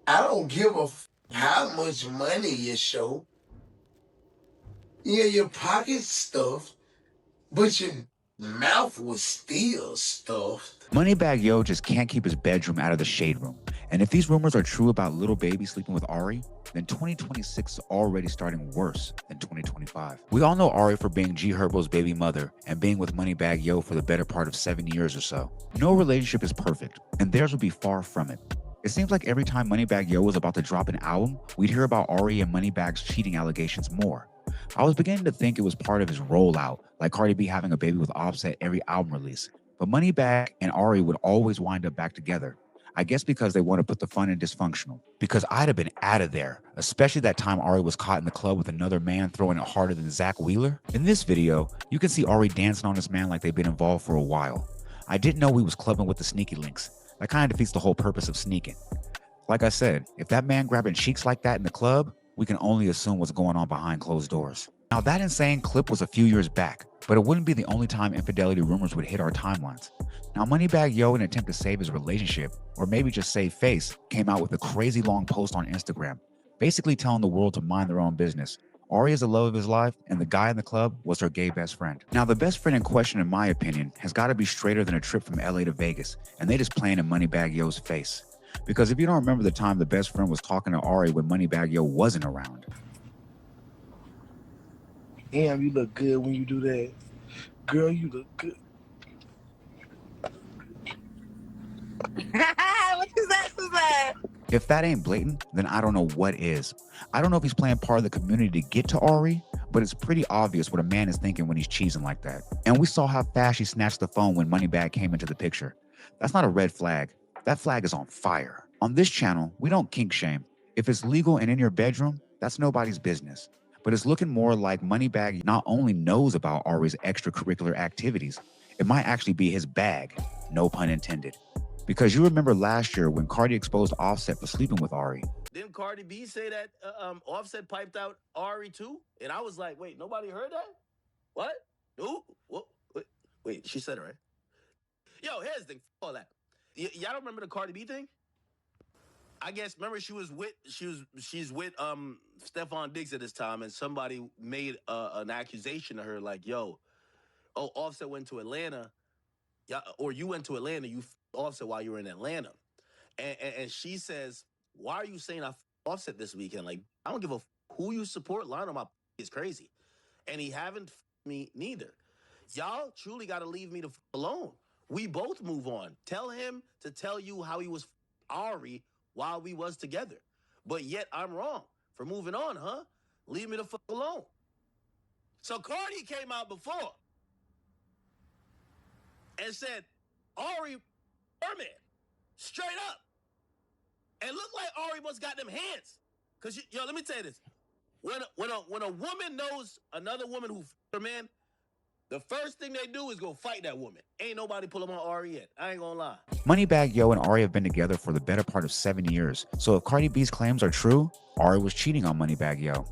I don't give a how much money you show. Yeah, your pocket's stuffed, but your mouth was still stuffed. Moneybagg Yo just can't keep his bedroom out of the shade room. And if these rumors are true about Lil Baby sleeping with Ari, then 2026 is already starting worse than 2025. We all know Ari for being G Herbo's baby mother and being with Moneybagg Yo for the better part of 7 years or so. No relationship is perfect, and theirs would be far from it. It seems like every time Moneybagg Yo was about to drop an album, we'd hear about Ari and Moneybagg's cheating allegations more. I was beginning to think it was part of his rollout, like Cardi B having a baby with Offset every album release. But Moneybagg and Ari would always wind up back together. I guess because they want to put the fun in dysfunctional. Because I'd have been out of there, especially that time Ari was caught in the club with another man throwing it harder than Zach Wheeler. In this video, you can see Ari dancing on this man like they've been involved for a while. I didn't know he was clubbing with the sneaky links. That kind of defeats the whole purpose of sneaking. Like I said, if that man grabbing cheeks like that in the club, we can only assume what's going on behind closed doors. Now that insane clip was a few years back, but it wouldn't be the only time infidelity rumors would hit our timelines. Now Moneybagg Yo, in an attempt to save his relationship, or maybe just save face, came out with a crazy long post on Instagram, basically telling the world to mind their own business. Ari is the love of his life, and the guy in the club was her gay best friend. Now the best friend in question, in my opinion, has got to be straighter than a trip from LA to Vegas, and they just playing in Moneybagg Yo's face. Because if you don't remember the time the best friend was talking to Ari when Moneybagg Yo wasn't around. Damn, you look good when you do that. Girl, you look good. What is that? If that ain't blatant, then I don't know what is. I don't know if he's playing part of the community to get to Ari, but it's pretty obvious what a man is thinking when he's cheesing like that. And we saw how fast he snatched the phone when Moneybagg came into the picture. That's not a red flag. That flag is on fire. On this channel, we don't kink shame. If it's legal and in your bedroom, that's nobody's business. But it's looking more like Moneybagg not only knows about Ari's extracurricular activities, it might actually be his bag, no pun intended. Because you remember last year when Cardi exposed Offset for sleeping with Ari. Didn't Cardi B say that Offset piped out Ari too? And I was like, wait, nobody heard that? What? Who? What? Wait, she said it, right? Yo, here's the thing, all that. Y'all don't remember the Cardi B thing? I guess, remember she's with Stephon Diggs at this time, and somebody made an accusation to her like, yo, Offset went to Atlanta, or you went to Atlanta, you Offset while you were in Atlanta. And she says, why are you saying I Offset this weekend? Like, I don't give a who you support, line on my is crazy. And he haven't me neither. Y'all truly got to leave me alone. We both move on. Tell him to tell you how he was Ari while we was together. But yet I'm wrong for moving on, huh? Leave me the fuck alone. So Cardi came out before and said, Ari Merman, straight up. And look like Ari must got them hands. Cause yo, let me tell you this. When a woman knows another woman who her man, the first thing they do is go fight that woman. Ain't nobody pulling on Ari yet. I ain't gonna lie. Moneybagg Yo and Ari have been together for the better part of 7 years. So if Cardi B's claims are true, Ari was cheating on Moneybagg Yo.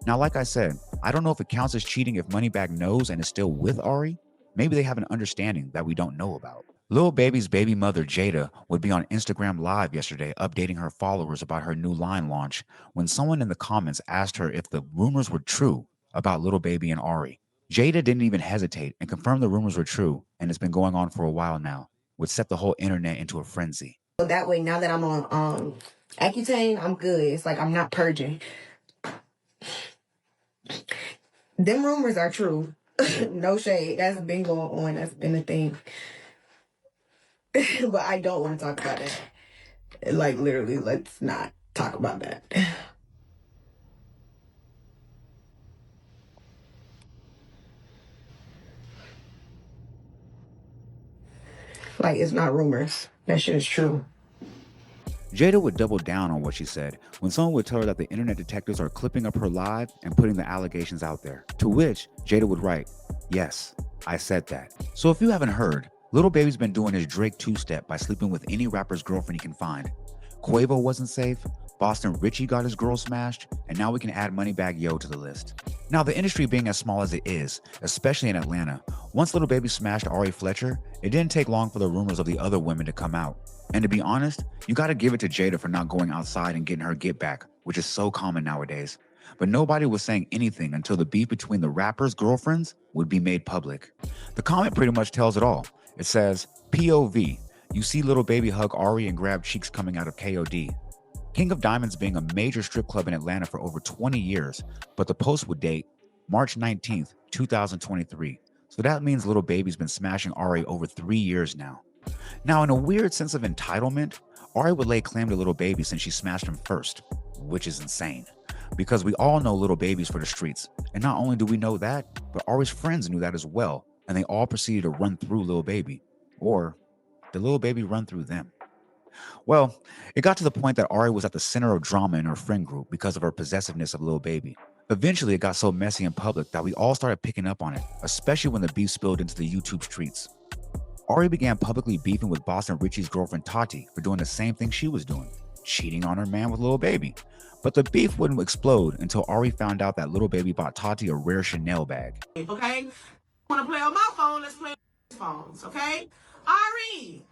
Now, like I said, I don't know if it counts as cheating if Moneybagg knows and is still with Ari. Maybe they have an understanding that we don't know about. Lil Baby's baby mother, Jayda, would be on Instagram Live yesterday updating her followers about her new line launch when someone in the comments asked her if the rumors were true about Lil Baby and Ari. Jayda didn't even hesitate and confirmed the rumors were true, and it's been going on for a while now, which set the whole internet into a frenzy. That way, now that I'm on Accutane, I'm good. It's like I'm not purging. Them rumors are true. No shade. That's been going on. That's been a thing. But I don't want to talk about that. Like, literally, let's not talk about that. Like, it's not rumors. That shit is true. Jayda would double down on what she said when someone would tell her that the internet detectives are clipping up her live and putting the allegations out there. To which Jayda would write, yes, I said that. So if you haven't heard, Lil Baby's been doing his Drake two-step by sleeping with any rapper's girlfriend he can find. Quavo wasn't safe, Boston Richie got his girl smashed, and now we can add Moneybagg Yo to the list. Now, the industry being as small as it is, especially in Atlanta, once Lil Baby smashed Ari Fletcher, it didn't take long for the rumors of the other women to come out. And to be honest, you gotta give it to Jayda for not going outside and getting her get back, which is so common nowadays. But nobody was saying anything until the beef between the rappers' girlfriends would be made public. The comment pretty much tells it all. It says, POV, you see Lil Baby hug Ari and grab cheeks coming out of KOD. King of Diamonds being a major strip club in Atlanta for over 20 years, but the post would date March 19th, 2023. So that means Lil Baby's been smashing Ari over 3 years now. Now, in a weird sense of entitlement, Ari would lay claim to Lil Baby since she smashed him first, which is insane. Because we all know Lil Baby's for the streets. And not only do we know that, but Ari's friends knew that as well, and they all proceeded to run through Lil Baby. Or did Lil Baby run through them? Well, it got to the point that Ari was at the center of drama in her friend group because of her possessiveness of Lil Baby. Eventually, it got so messy in public that we all started picking up on it, especially when the beef spilled into the YouTube streets. Ari began publicly beefing with Boston Richie's girlfriend Tati for doing the same thing she was doing, cheating on her man with Lil Baby. But the beef wouldn't explode until Ari found out that Lil Baby bought Tati a rare Chanel bag. Okay? Want to play on my phone? Let's play on phones, okay? Ari!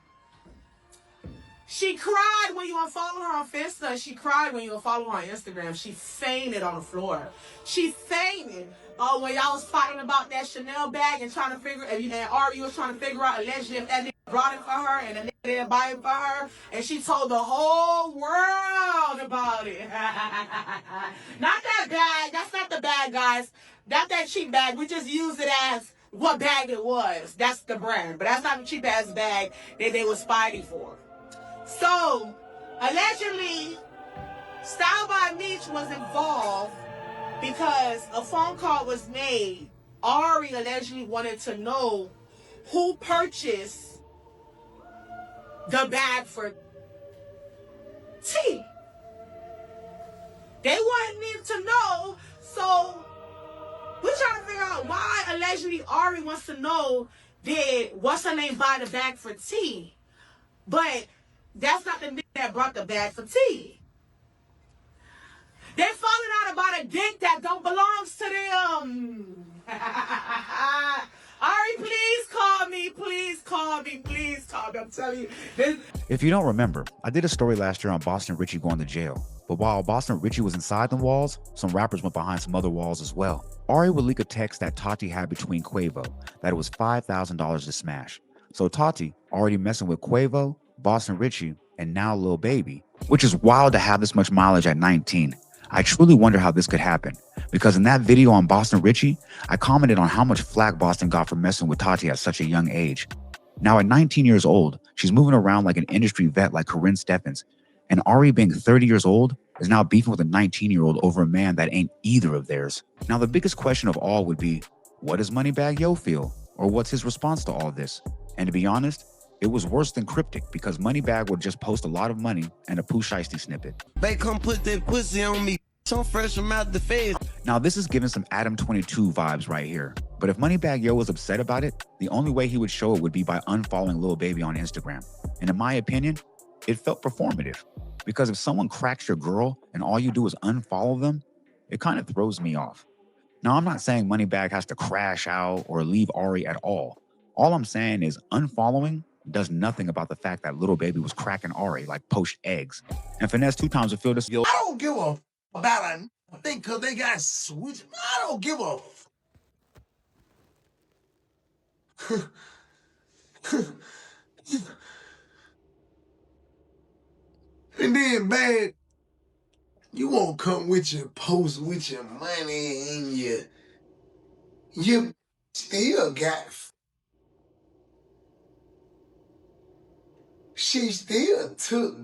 She cried when you unfollowed her on Finsta. She cried when you unfollowed her on Instagram. She fainted on the floor. She fainted. Oh, when y'all was fighting about that Chanel bag and trying to figure, and Ari was trying to figure out allegedly if that nigga brought it for her and the nigga didn't buy it for her, and she told the whole world about it. Not that bag. That's not the bag, guys. Not that cheap bag. We just used it as what bag it was. That's the brand, but that's not the cheap ass bag that they was fighting for. So, allegedly, Style by Meech was involved because a phone call was made. Ari allegedly wanted to know who purchased the bag for T. They wanted to know, so we're trying to figure out why allegedly Ari wants to know did what's her name buy the bag for T. But that's not the nigga that brought the bag for T. They're falling out about a dick that don't belong to them. Ari, please call me. Please call me. Please call me. I'm telling you. If you don't remember, I did a story last year on Boston Richie going to jail. But while Boston Richie was inside the walls, some rappers went behind some other walls as well. Ari would leak a text that Tati had between Quavo that it was $5,000 to smash. So Tati, already messing with Quavo, Boston Richie, and now Lil Baby, which is wild to have this much mileage at 19. I truly wonder how this could happen, because in that video on Boston Richie, I commented on how much flack Boston got for messing with Tati at such a young age. Now at 19 years old, she's moving around like an industry vet like Corinne Steffens, and Ari being 30 years old is now beefing with a 19-year-old over a man that ain't either of theirs. Now the biggest question of all would be, what does Moneybagg Yo feel? Or what's his response to all this? And to be honest, it was worse than cryptic because Moneybagg would just post a lot of money and a Pooh Shiesty snippet. They come put that pussy on me. So fresh from out the face. Now this is giving some Adam 22 vibes right here. But if Moneybagg Yo was upset about it, the only way he would show it would be by unfollowing Lil Baby on Instagram. And in my opinion, it felt performative. Because if someone cracks your girl and all you do is unfollow them, it kind of throws me off. Now I'm not saying Moneybagg has to crash out or leave Ari at all. All I'm saying is unfollowing does nothing about the fact that Lil Baby was cracking Ari like poached eggs. And Finesse 2 times would feel this. I don't give a about a thing because they got switched. I don't give a and then bad, you won't come with your post with your money and you still got. She still took.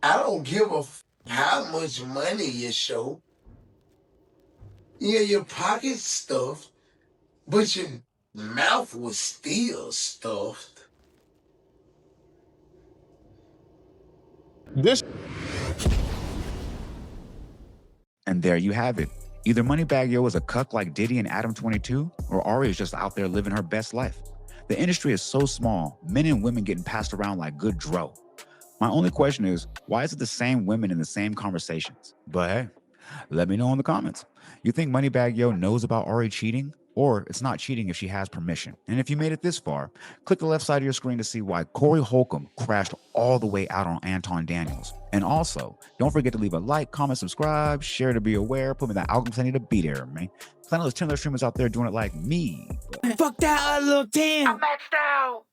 I don't give a how much money you show. Yeah, your pocket stuffed, but your mouth was still stuffed. And there you have it. Either Moneybagg Yo is a cuck like Diddy and Adam 22, or Ari is just out there living her best life. The industry is so small, men and women getting passed around like good dro. My only question is, why is it the same women in the same conversations? But hey, Let me know in the comments. You think Moneybagg Yo knows about Ari cheating? Or it's not cheating if she has permission? And if you made it this far, click the left side of your screen to see why Corey Holcomb crashed all the way out on Anton Daniels. And also, don't forget to leave a like, comment, subscribe, share to be aware, put me that algorithm I need to be there, man. Because I know there's 10 other streamers out there doing it like me. Fuck that, little damn. I'm maxed out.